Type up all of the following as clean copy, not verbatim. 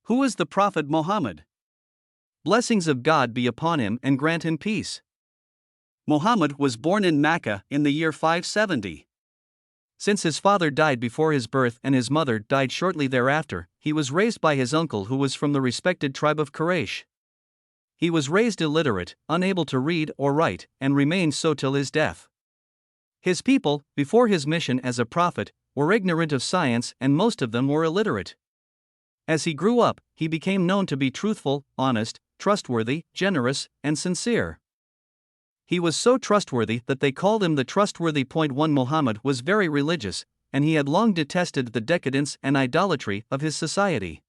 Who is the Prophet Muhammad? Blessings of God be upon him and grant him peace. Muhammad was born in Makkah in the year 570. Since his father died before his birth and his mother died shortly thereafter, he was raised by his uncle who was from the respected tribe of Quraysh. He was raised illiterate, unable to read or write, and remained so till his death. His people, before his mission as a prophet, were ignorant of science and most of them were illiterate. As he grew up, he became known to be truthful, honest, trustworthy, generous, and sincere. He was so trustworthy that they called him the Trustworthy.1 Muhammad was very religious, and he had long detested the decadence and idolatry of his society.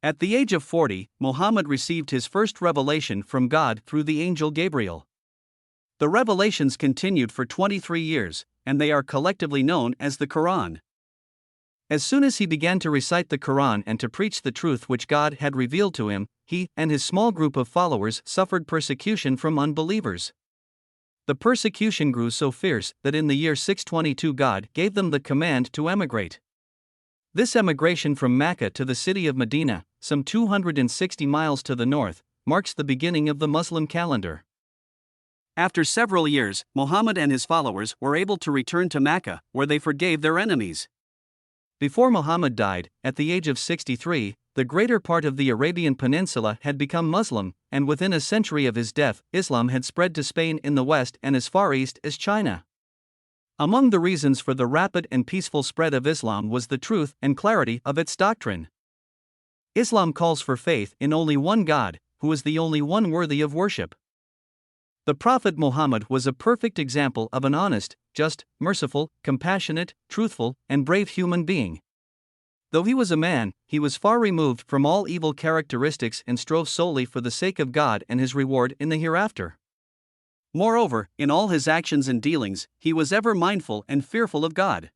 At the age of 40, Muhammad received his first revelation from God through the Angel Gabriel. The revelations continued for 23 years, and they are collectively known as the Quran. As soon as he began to recite the Quran and to preach the truth which God had revealed to him, he and his small group of followers suffered persecution from unbelievers. The persecution grew so fierce that in the year 622 God gave them the command to emigrate. This emigration from Makkah to the city of Medina, some 260 miles to the north, marks the beginning of the Muslim calendar. After several years, Muhammad and his followers were able to return to Makkah, where they forgave their enemies. Before Muhammad died, at the age of 63, the greater part of the Arabian Peninsula had become Muslim, and within a century of his death, Islam had spread to Spain in the west and as far east as China. Among the reasons for the rapid and peaceful spread of Islam was the truth and clarity of its doctrine. Islam calls for faith in only one God, who is the only one worthy of worship. The Prophet Muhammad was a perfect example of an honest, just, merciful, compassionate, truthful, and brave human being. Though he was a man, he was far removed from all evil characteristics and strove solely for the sake of God and his reward in the hereafter. Moreover, in all his actions and dealings, he was ever mindful and fearful of God.